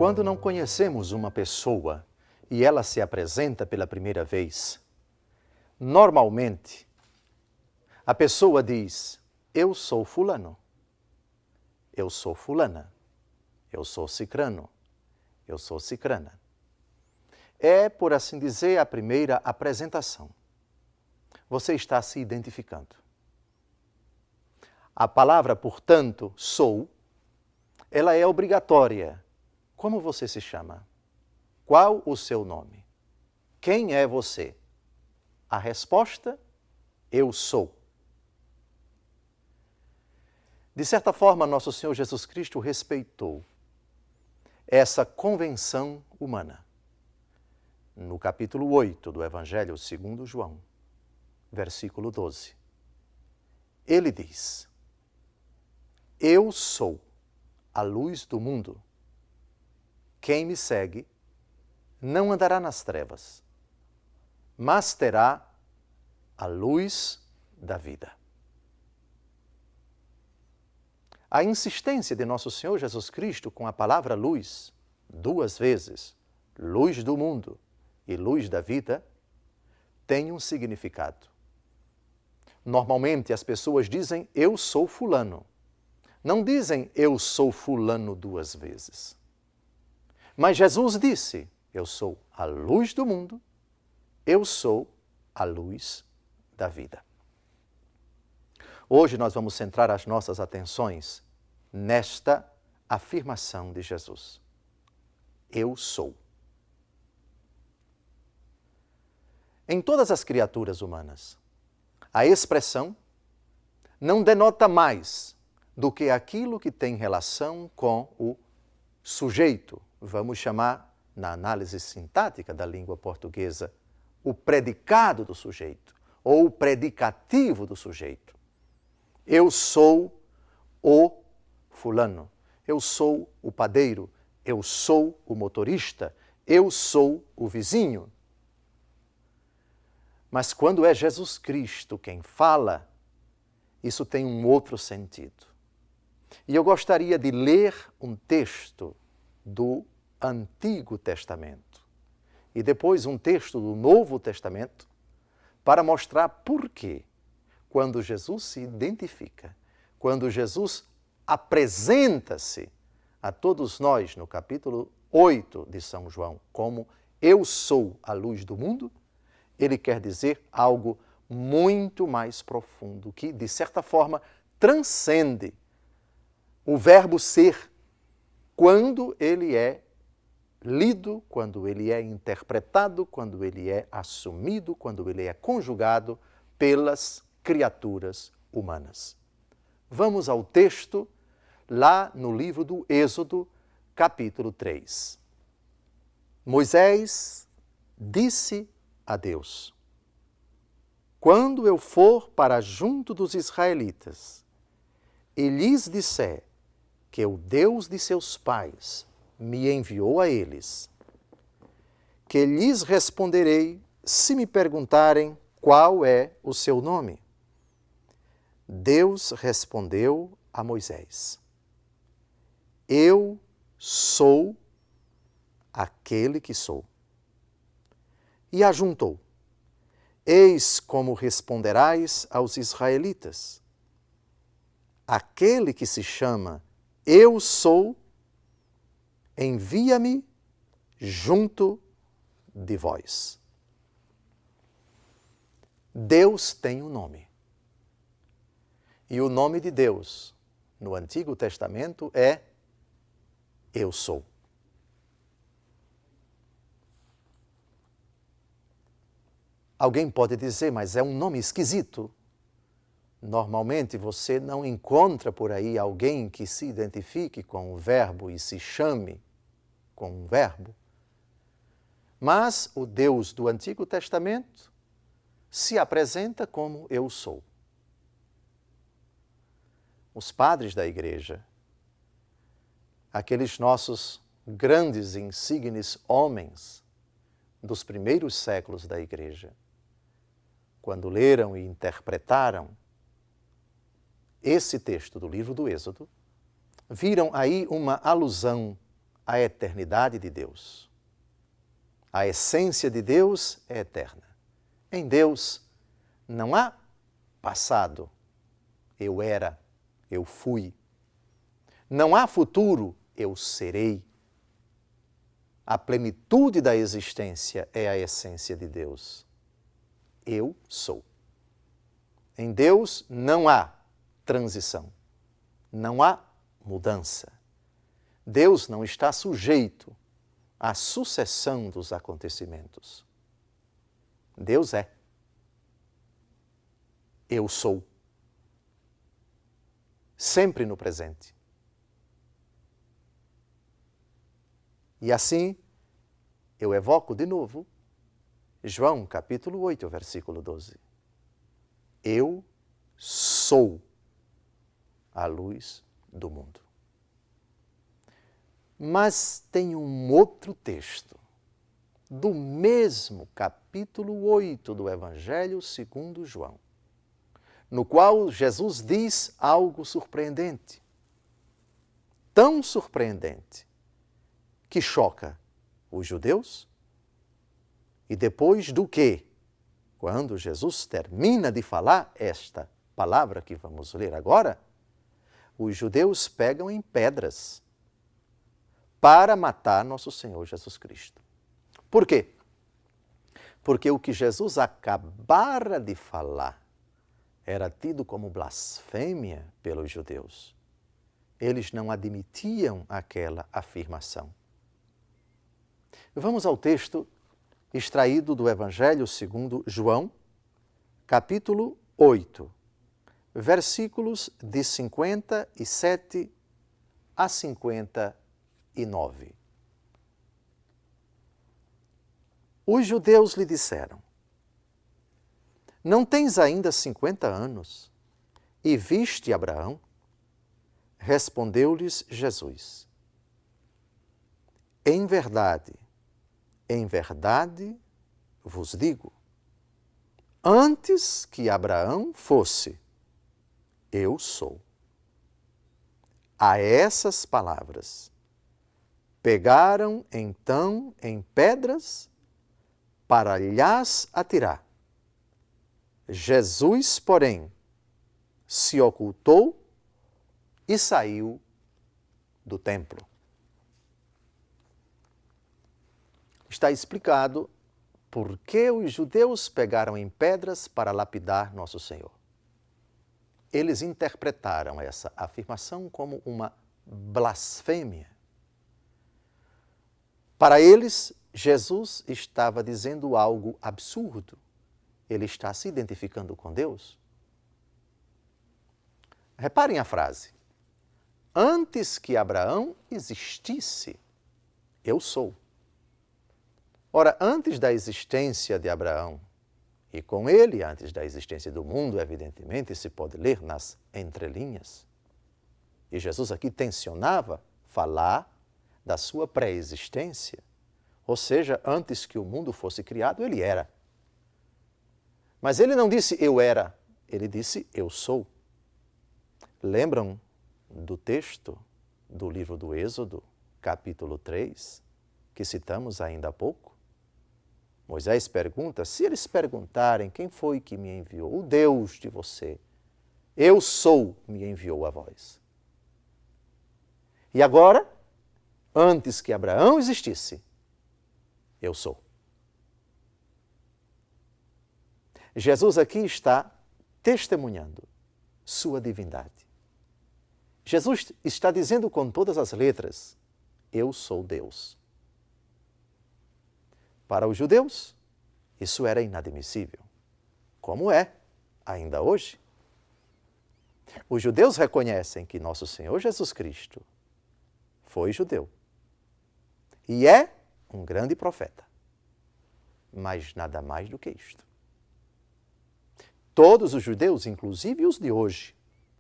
Quando não conhecemos uma pessoa e ela se apresenta pela primeira vez, normalmente a pessoa diz: eu sou fulano, eu sou fulana, eu sou cicrano, eu sou cicrana. É, por assim dizer, a primeira apresentação. Você está se identificando. A palavra, portanto, sou, ela é obrigatória. Como você se chama? Qual o seu nome? Quem é você? A resposta: eu sou. De certa forma, nosso Senhor Jesus Cristo respeitou essa convenção humana. No capítulo 8 do Evangelho segundo João, versículo 12, ele diz: eu sou a luz do mundo. Quem me segue não andará nas trevas, mas terá a luz da vida. A insistência de nosso Senhor Jesus Cristo com a palavra luz, duas vezes, luz do mundo e luz da vida, tem um significado. Normalmente as pessoas dizem: eu sou fulano. Não dizem: eu sou fulano duas vezes. Mas Jesus disse: eu sou a luz do mundo, eu sou a luz da vida. Hoje nós vamos centrar as nossas atenções nesta afirmação de Jesus. Eu sou. Em todas as criaturas humanas, a expressão não denota mais do que aquilo que tem relação com o sujeito. Vamos chamar, na análise sintática da língua portuguesa, o predicado do sujeito, ou o predicativo do sujeito. Eu sou o fulano, eu sou o padeiro, eu sou o motorista, eu sou o vizinho. Mas quando é Jesus Cristo quem fala, isso tem um outro sentido. E eu gostaria de ler um texto do Antigo Testamento e depois um texto do Novo Testamento para mostrar por que, quando Jesus se identifica, quando Jesus apresenta-se a todos nós no capítulo 8 de São João como eu sou a luz do mundo, ele quer dizer algo muito mais profundo, que, de certa forma, transcende o verbo ser quando ele é lido, quando ele é interpretado, quando ele é assumido, quando ele é conjugado pelas criaturas humanas. Vamos ao texto lá no livro do Êxodo, capítulo 3. Moisés disse a Deus: quando eu for para junto dos israelitas e lhes disser que o Deus de seus pais me enviou a eles, que lhes responderei se me perguntarem qual é o seu nome. Deus respondeu a Moisés: eu sou aquele que sou. E ajuntou: eis como responderás aos israelitas: aquele que se chama eu sou, envia-me junto de vós. Deus tem um nome. E o nome de Deus no Antigo Testamento é Eu Sou. Alguém pode dizer: mas é um nome esquisito. Normalmente você não encontra por aí alguém que se identifique com o verbo e se chame com um verbo. Mas o Deus do Antigo Testamento se apresenta como Eu Sou. Os padres da Igreja, aqueles nossos grandes e insignes homens dos primeiros séculos da Igreja, quando leram e interpretaram esse texto do livro do Êxodo, viram aí uma alusão a eternidade de Deus. A essência de Deus é eterna. Em Deus não há passado, eu era, eu fui. Não há futuro, eu serei. A plenitude da existência é a essência de Deus. Eu sou. Em Deus não há transição, não há mudança. Deus não está sujeito à sucessão dos acontecimentos. Deus é. Eu sou. Sempre no presente. E assim, eu evoco de novo João capítulo 8, versículo 12. Eu sou a luz do mundo. Mas tem um outro texto, do mesmo capítulo 8 do Evangelho segundo João, no qual Jesus diz algo surpreendente. Tão surpreendente que choca os judeus. E depois do que, quando Jesus termina de falar esta palavra que vamos ler agora, os judeus pegam em pedras para matar nosso Senhor Jesus Cristo. Por quê? Porque o que Jesus acabara de falar era tido como blasfêmia pelos judeus. Eles não admitiam aquela afirmação. Vamos ao texto extraído do Evangelho segundo João, capítulo 8, versículos de 57 a 59. Os judeus lhe disseram: não tens ainda 50 anos e viste Abraão? Respondeu-lhes Jesus: em verdade vos digo, antes que Abraão fosse, eu sou. A essas palavras, pegaram então em pedras para lhas atirar. Jesus, porém, se ocultou e saiu do templo. Está explicado por que os judeus pegaram em pedras para lapidar Nosso Senhor. Eles interpretaram essa afirmação como uma blasfêmia. Para eles, Jesus estava dizendo algo absurdo. Ele está se identificando com Deus. Reparem a frase. Antes que Abraão existisse, eu sou. Ora, antes da existência de Abraão, e com ele, antes da existência do mundo, evidentemente, se pode ler nas entrelinhas, e Jesus aqui tensionava falar da sua pré-existência, ou seja, antes que o mundo fosse criado, ele era. Mas ele não disse eu era, ele disse eu sou. Lembram do texto do livro do Êxodo, capítulo 3, que citamos ainda há pouco? Moisés pergunta, se eles perguntarem quem foi que me enviou, o Deus de você, eu sou, me enviou a vós. E agora, antes que Abraão existisse, eu sou. Jesus aqui está testemunhando sua divindade. Jesus está dizendo com todas as letras, eu sou Deus. Para os judeus, isso era inadmissível, como é ainda hoje. Os judeus reconhecem que nosso Senhor Jesus Cristo foi judeu e é um grande profeta, mas nada mais do que isto. Todos os judeus, inclusive os de hoje,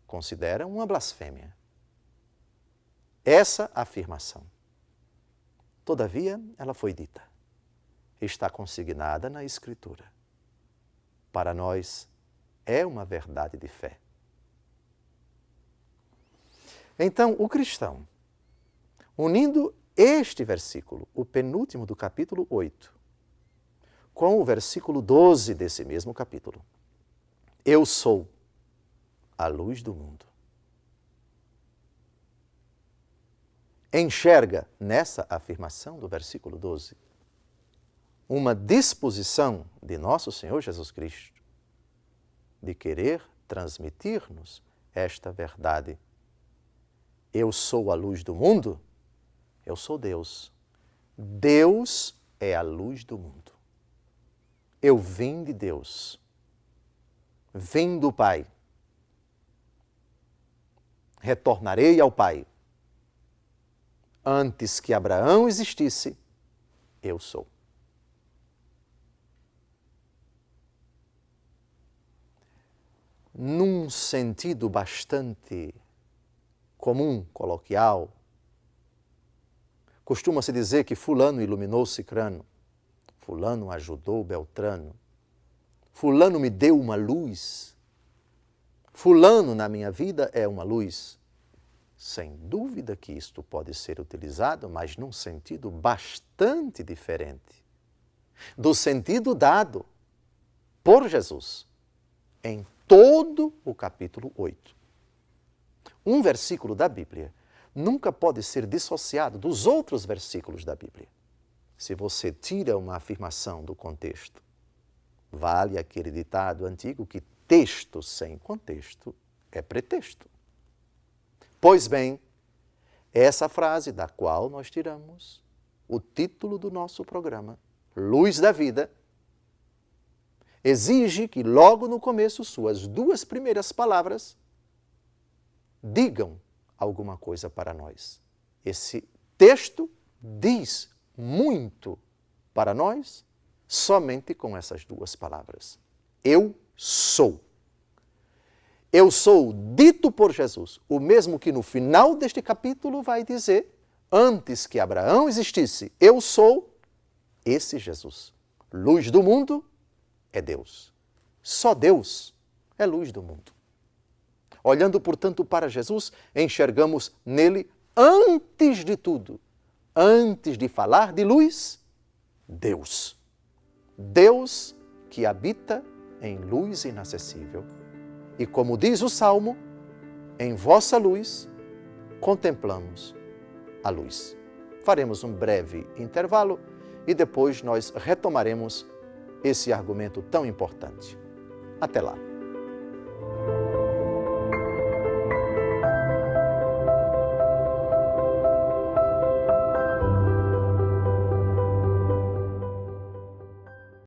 consideram uma blasfêmia essa afirmação. Todavia, ela foi dita. Está consignada na Escritura. Para nós, é uma verdade de fé. Então, o cristão, unindo este versículo, o penúltimo do capítulo 8, com o versículo 12 desse mesmo capítulo. Eu sou a luz do mundo. Enxerga nessa afirmação do versículo 12 uma disposição de nosso Senhor Jesus Cristo de querer transmitir-nos esta verdade. Eu sou a luz do mundo, eu sou Deus. Deus é a luz do mundo. Eu vim de Deus, vim do Pai. Retornarei ao Pai. Antes que Abraão existisse, eu sou. Num sentido bastante comum, coloquial, costuma-se dizer que fulano iluminou cicrano, fulano ajudou Beltrano, fulano me deu uma luz, fulano na minha vida é uma luz. Sem dúvida que isto pode ser utilizado, mas num sentido bastante diferente do sentido dado por Jesus em todo o capítulo 8. Um versículo da Bíblia nunca pode ser dissociado dos outros versículos da Bíblia. Se você tira uma afirmação do contexto, vale aquele ditado antigo que texto sem contexto é pretexto. Pois bem, essa frase da qual nós tiramos o título do nosso programa, Luz da Vida, exige que logo no começo suas duas primeiras palavras digam alguma coisa para nós. Esse texto diz muito para nós somente com essas duas palavras. Eu sou. Eu sou dito por Jesus, o mesmo que no final deste capítulo vai dizer, antes que Abraão existisse, eu sou esse Jesus. Luz do mundo é Deus. Só Deus é luz do mundo. Olhando, portanto, para Jesus, enxergamos nele, antes de tudo, antes de falar de luz, Deus. Deus que habita em luz inacessível. E como diz o Salmo, em vossa luz contemplamos a luz. Faremos um breve intervalo e depois nós retomaremos esse argumento tão importante. Até lá.